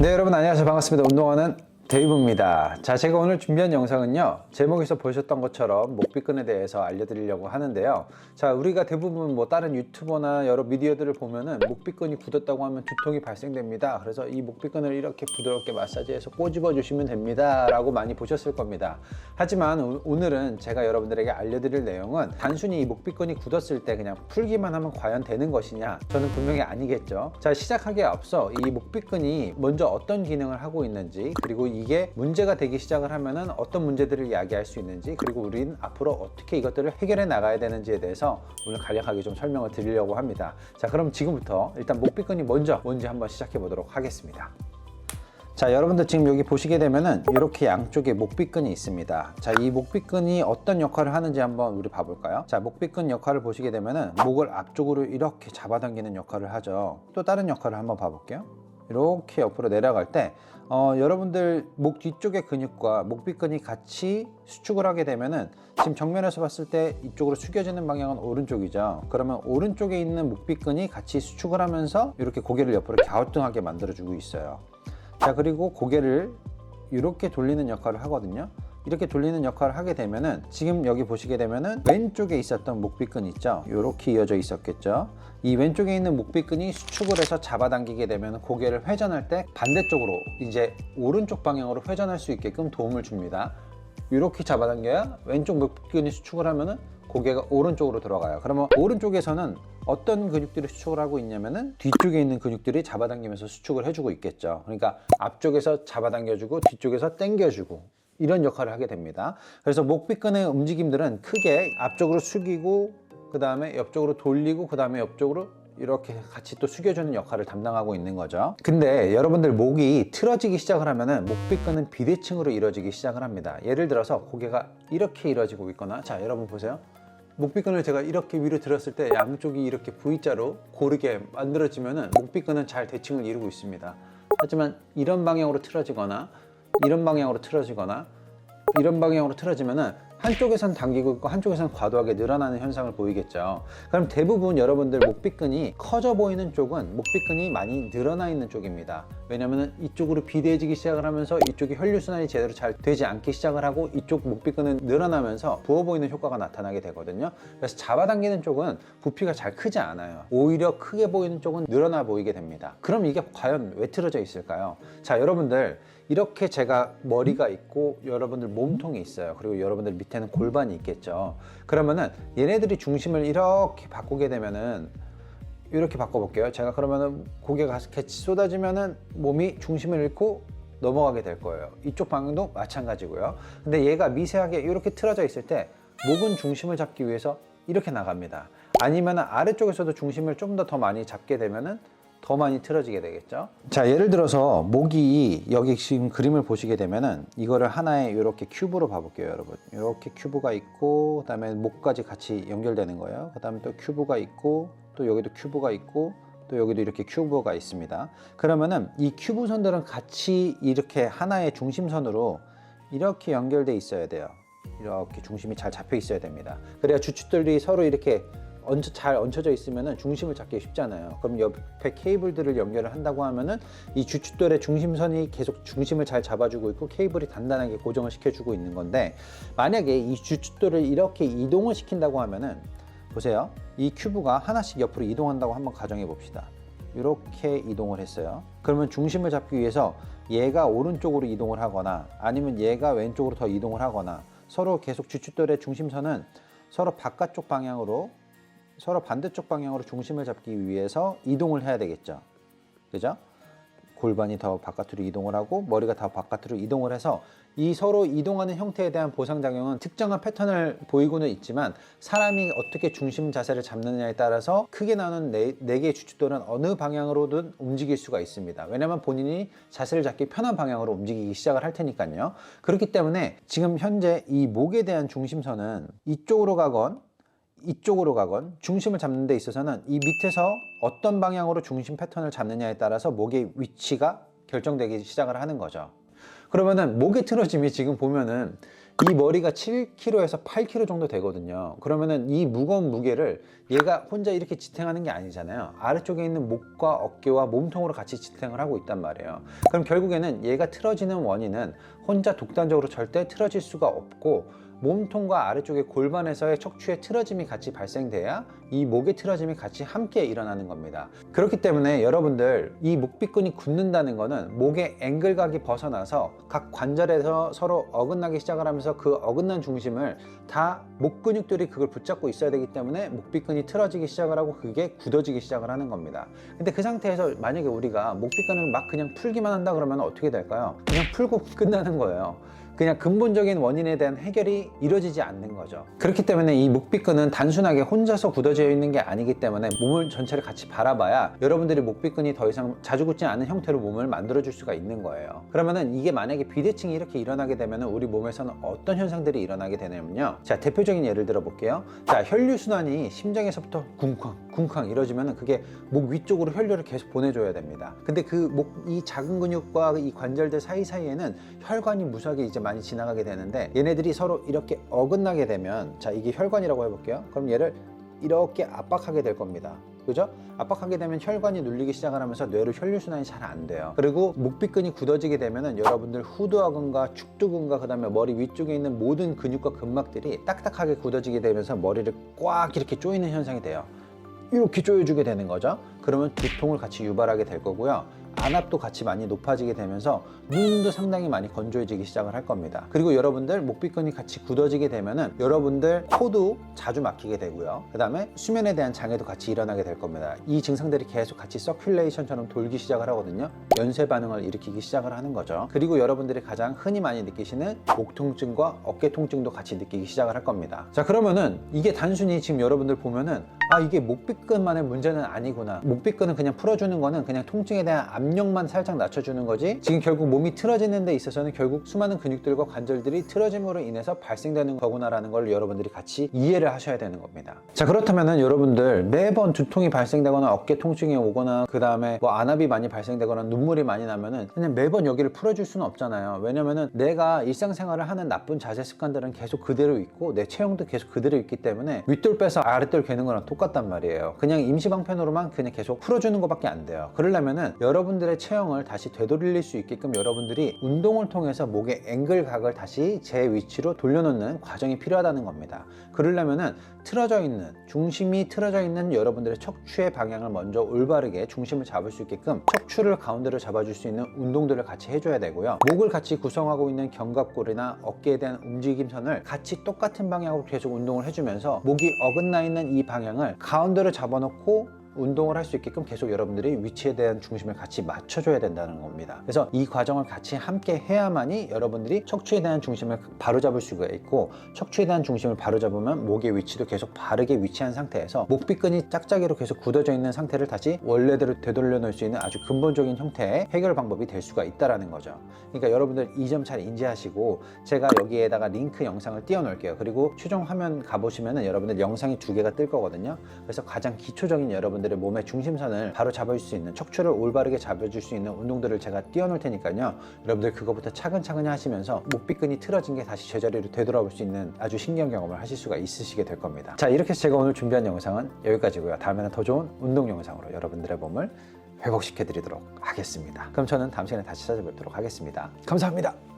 네, 여러분 안녕하세요. 반갑습니다. 운동하는 데이브입니다. 자, 제가 오늘 준비한 영상은요, 제목에서 보셨던 것처럼 목비끈에 대해서 알려드리려고 하는데요. 자, 우리가 대부분 뭐 다른 유튜버나 여러 미디어들을 보면은 목비끈이 굳었다고 하면 두통이 발생됩니다. 그래서 이 목비끈을 이렇게 부드럽게 마사지해서 꼬집어 주시면 됩니다 라고 많이 보셨을 겁니다. 하지만 오늘은 제가 여러분들에게 알려드릴 내용은 단순히 이 목비끈이 굳었을 때 그냥 풀기만 하면 과연 되는 것이냐? 저는 분명히 아니겠죠. 자, 시작하기에 앞서 이 목비끈이 먼저 어떤 기능을 하고 있는지, 그리고 이게 문제가 되기 시작을 하면은 어떤 문제들을 야기할 수 있는지, 그리고 우리는 앞으로 어떻게 이것들을 해결해 나가야 되는지에 대해서 오늘 간략하게 좀 설명을 드리려고 합니다. 자, 그럼 지금부터 일단 목비끈이 뭔지 한번 시작해 보도록 하겠습니다. 자, 여러분들 지금 여기 보시게 되면은 이렇게 양쪽에 목비끈이 있습니다. 자, 이 목비끈이 어떤 역할을 하는지 한번 우리 봐볼까요? 자, 목비끈 역할을 보시게 되면은 목을 앞쪽으로 이렇게 잡아당기는 역할을 하죠. 또 다른 역할을 한번 봐볼게요. 이렇게 옆으로 내려갈 때 여러분들 목 뒤쪽의 근육과 목비끈이 같이 수축을 하게 되면은 지금 정면에서 봤을 때 이쪽으로 숙여지는 방향은 오른쪽이죠. 그러면 오른쪽에 있는 목비끈이 같이 수축을 하면서 이렇게 고개를 옆으로 갸우뚱하게 만들어주고 있어요. 자, 그리고 고개를 이렇게 돌리는 역할을 하거든요. 이렇게 돌리는 역할을 하게 되면은 지금 여기 보시게 되면은 왼쪽에 있었던 목비끈 있죠. 이렇게 이어져 있었겠죠. 이 왼쪽에 있는 목비끈이 수축을 해서 잡아당기게 되면 고개를 회전할 때 반대쪽으로 이제 오른쪽 방향으로 회전할 수 있게끔 도움을 줍니다. 이렇게 잡아당겨야 왼쪽 목비끈이 수축을 하면은 고개가 오른쪽으로 들어가요. 그러면 오른쪽에서는 어떤 근육들이 수축을 하고 있냐면은 뒤쪽에 있는 근육들이 잡아당기면서 수축을 해주고 있겠죠. 그러니까 앞쪽에서 잡아당겨주고 뒤쪽에서 당겨주고 이런 역할을 하게 됩니다. 그래서 목비끈의 움직임들은 크게 앞쪽으로 숙이고 그 다음에 옆쪽으로 돌리고 그 다음에 옆쪽으로 이렇게 같이 또 숙여주는 역할을 담당하고 있는 거죠. 근데 여러분들 목이 틀어지기 시작을 하면은 목비끈은 비대칭으로 이루어지기 시작을 합니다. 예를 들어서 고개가 이렇게 이루어지고 있거나, 자, 여러분 보세요. 목비끈을 제가 이렇게 위로 들었을 때 양쪽이 이렇게 V자로 고르게 만들어지면은 목비끈은 잘 대칭을 이루고 있습니다. 하지만 이런 방향으로 틀어지거나 이런 방향으로 틀어지거나 이런 방향으로 틀어지면은 한쪽에선 당기고 있고 한쪽에선 과도하게 늘어나는 현상을 보이겠죠. 그럼 대부분 여러분들 목비끈이 커져 보이는 쪽은 목비끈이 많이 늘어나 있는 쪽입니다. 왜냐면은 이쪽으로 비대해지기 시작을 하면서 이쪽이 혈류순환이 제대로 잘 되지 않기 시작을 하고 이쪽 목비끈은 늘어나면서 부어 보이는 효과가 나타나게 되거든요. 그래서 잡아당기는 쪽은 부피가 잘 크지 않아요. 오히려 크게 보이는 쪽은 늘어나 보이게 됩니다. 그럼 이게 과연 왜 틀어져 있을까요? 자, 여러분들 이렇게 제가 머리가 있고 여러분들 몸통이 있어요. 그리고 여러분들 밑에는 골반이 있겠죠. 그러면은 얘네들이 중심을 이렇게 바꾸게 되면은 이렇게 바꿔볼게요. 제가 그러면은 고개가 같이 쏟아지면은 몸이 중심을 잃고 넘어가게 될 거예요. 이쪽 방향도 마찬가지고요. 근데 얘가 미세하게 이렇게 틀어져 있을 때 목은 중심을 잡기 위해서 이렇게 나갑니다. 아니면은 아래쪽에서도 중심을 좀 더 많이 잡게 되면은 더 많이 틀어지게 되겠죠. 자, 예를 들어서 목이 여기 지금 그림을 보시게 되면은 이거를 하나의 이렇게 큐브로 봐볼게요, 여러분. 이렇게 큐브가 있고 그다음에 목까지 같이 연결되는 거예요. 그다음에 또 큐브가 있고 또 여기도 큐브가 있고 또 여기도 이렇게 큐브가 있습니다. 그러면은 이 큐브 선들은 같이 이렇게 하나의 중심선으로 이렇게 연결돼 있어야 돼요. 이렇게 중심이 잘 잡혀 있어야 됩니다. 그래야 주축들이 서로 이렇게 잘 얹혀져 있으면 중심을 잡기 쉽잖아요. 그럼 옆에 케이블들을 연결을 한다고 하면은 이 주춧돌의 중심선이 계속 중심을 잘 잡아주고 있고 케이블이 단단하게 고정을 시켜주고 있는 건데, 만약에 이 주춧돌을 이렇게 이동을 시킨다고 하면은 보세요. 이 큐브가 하나씩 옆으로 이동한다고 한번 가정해 봅시다. 이렇게 이동을 했어요. 그러면 중심을 잡기 위해서 얘가 오른쪽으로 이동을 하거나 아니면 얘가 왼쪽으로 더 이동을 하거나 서로 계속 주춧돌의 중심선은 서로 바깥쪽 방향으로 서로 반대쪽 방향으로 중심을 잡기 위해서 이동을 해야 되겠죠. 그죠? 골반이 더 바깥으로 이동을 하고 머리가 더 바깥으로 이동을 해서 이 서로 이동하는 형태에 대한 보상작용은 특정한 패턴을 보이고는 있지만 사람이 어떻게 중심 자세를 잡느냐에 따라서 크게 나오는 네 개의 주춧돌은 어느 방향으로든 움직일 수가 있습니다. 왜냐면 본인이 자세를 잡기 편한 방향으로 움직이기 시작을 할 테니까요. 그렇기 때문에 지금 현재 이 목에 대한 중심선은 이쪽으로 가건 이쪽으로 가건 중심을 잡는 데 있어서는 이 밑에서 어떤 방향으로 중심 패턴을 잡느냐에 따라서 목의 위치가 결정되기 시작을 하는 거죠. 그러면은 목의 틀어짐이 지금 보면은 이 머리가 7kg에서 8kg 정도 되거든요. 그러면은 이 무거운 무게를 얘가 혼자 이렇게 지탱하는 게 아니잖아요. 아래쪽에 있는 목과 어깨와 몸통으로 같이 지탱을 하고 있단 말이에요. 그럼 결국에는 얘가 틀어지는 원인은 혼자 독단적으로 절대 틀어질 수가 없고, 몸통과 아래쪽의 골반에서의 척추의 틀어짐이 같이 발생돼야 이 목의 틀어짐이 같이 함께 일어나는 겁니다. 그렇기 때문에 여러분들 이 목비근이 굳는다는 거는 목의 앵글각이 벗어나서 각 관절에서 서로 어긋나기 시작을 하면서 그 어긋난 중심을 다 목 근육들이 그걸 붙잡고 있어야 되기 때문에 목비근이 틀어지기 시작을 하고 그게 굳어지기 시작을 하는 겁니다. 근데 그 상태에서 만약에 우리가 목비근을 막 그냥 풀기만 한다 그러면 어떻게 될까요? 그냥 풀고 끝나는 거예요. 그냥 근본적인 원인에 대한 해결이 이루어지지 않는 거죠. 그렇기 때문에 이 목비근은 단순하게 혼자서 굳어져 있는 게 아니기 때문에 몸을 전체를 같이 바라봐야 여러분들이 목비근이 더 이상 자주 굳지 않은 형태로 몸을 만들어 줄 수가 있는 거예요. 그러면은 이게 만약에 비대칭이 이렇게 일어나게 되면 우리 몸에서는 어떤 현상들이 일어나게 되냐면요, 자, 대표적인 예를 들어 볼게요. 자, 혈류순환이 심장에서부터 쿵쾅 이러지면은 그게 목 위쪽으로 혈류를 계속 보내줘야 됩니다. 근데 그 이 작은 근육과 이 관절들 사이사이에는 혈관이 무수하게 이제 많이 지나가게 되는데, 얘네들이 서로 이렇게 어긋나게 되면, 자, 이게 혈관이라고 해볼게요. 그럼 얘를 이렇게 압박하게 될 겁니다. 그죠? 압박하게 되면 혈관이 눌리기 시작을 하면서 뇌로 혈류순환이 잘 안 돼요. 그리고 목비근이 굳어지게 되면은 여러분들 후두하근과 축두근과 그 다음에 머리 위쪽에 있는 모든 근육과 근막들이 딱딱하게 굳어지게 되면서 머리를 꽉 이렇게 조이는 현상이 돼요. 이렇게 조여주게 되는 거죠. 그러면 두통을 같이 유발하게 될 거고요. 안압도 같이 많이 높아지게 되면서 눈도 상당히 많이 건조해지기 시작을 할 겁니다. 그리고 여러분들 목비근이 같이 굳어지게 되면은 여러분들 코도 자주 막히게 되고요. 그 다음에 수면에 대한 장애도 같이 일어나게 될 겁니다. 이 증상들이 계속 같이 서큘레이션처럼 돌기 시작을 하거든요. 연쇄 반응을 일으키기 시작을 하는 거죠. 그리고 여러분들이 가장 흔히 많이 느끼시는 목 통증과 어깨 통증도 같이 느끼기 시작을 할 겁니다. 자, 그러면은 이게 단순히 지금 여러분들 보면은 이게 목비근만의 문제는 아니구나, 목비근은 그냥 풀어주는 거는 그냥 통증에 대한 압력만 살짝 낮춰주는 거지, 지금 결국 몸이 틀어지는 데 있어서는 결국 수많은 근육들과 관절들이 틀어짐으로 인해서 발생되는 거구나라는 걸 여러분들이 같이 이해를 하셔야 되는 겁니다. 자, 그렇다면은 여러분들 매번 두통이 발생되거나 어깨 통증이 오거나 그 다음에 뭐 안압이 많이 발생되거나 눈물이 많이 나면은 그냥 매번 여기를 풀어줄 수는 없잖아요. 왜냐면은 내가 일상생활을 하는 나쁜 자세 습관들은 계속 그대로 있고 내 체형도 계속 그대로 있기 때문에 윗돌 빼서 아랫돌 괴는 거랑 똑같단 말이에요. 그냥 임시방편으로만 그냥 계속 풀어주는 것밖에 안 돼요. 그러려면은 여러분들의 체형을 다시 되돌릴 수 있게끔 여러분들이 운동을 통해서 목의 앵글각을 다시 제 위치로 돌려놓는 과정이 필요하다는 겁니다. 그러려면은 틀어져 있는, 중심이 틀어져 있는 여러분들의 척추의 방향을 먼저 올바르게 중심을 잡을 수 있게끔 척추를 가운데로 잡아줄 수 있는 운동들을 같이 해줘야 되고요. 목을 같이 구성하고 있는 견갑골이나 어깨에 대한 움직임선을 같이 똑같은 방향으로 계속 운동을 해주면서 목이 어긋나 있는 이 방향을 가운데로 잡아놓고 운동을 할 수 있게끔 계속 여러분들이 위치에 대한 중심을 같이 맞춰줘야 된다는 겁니다. 그래서 이 과정을 같이 함께 해야만이 여러분들이 척추에 대한 중심을 바로 잡을 수가 있고, 척추에 대한 중심을 바로 잡으면 목의 위치도 계속 바르게 위치한 상태에서 목비근이 짝짝이로 계속 굳어져 있는 상태를 다시 원래대로 되돌려 놓을 수 있는 아주 근본적인 형태의 해결 방법이 될 수가 있다는 거죠. 그러니까 여러분들 이 점 잘 인지하시고, 제가 여기에다가 링크 영상을 띄워 놓을게요. 그리고 최종 화면 가보시면은 여러분들 영상이 2개가 뜰 거거든요. 그래서 가장 기초적인 여러분들의 몸의 중심선을 바로 잡을 수 있는, 척추를 올바르게 잡아줄 수 있는 운동들을 제가 띄워 놓을 테니까요. 여러분들 그거부터 차근차근히 하시면서 목비근이 틀어진 게 다시 제자리로 되돌아올 수 있는 아주 신기한 경험을 하실 수가 있으시게 될 겁니다. 자, 이렇게 해서 제가 오늘 준비한 영상은 여기까지고요. 다음에는 더 좋은 운동 영상으로 여러분들의 몸을 회복시켜 드리도록 하겠습니다. 그럼 저는 다음 시간에 다시 찾아뵙도록 하겠습니다. 감사합니다.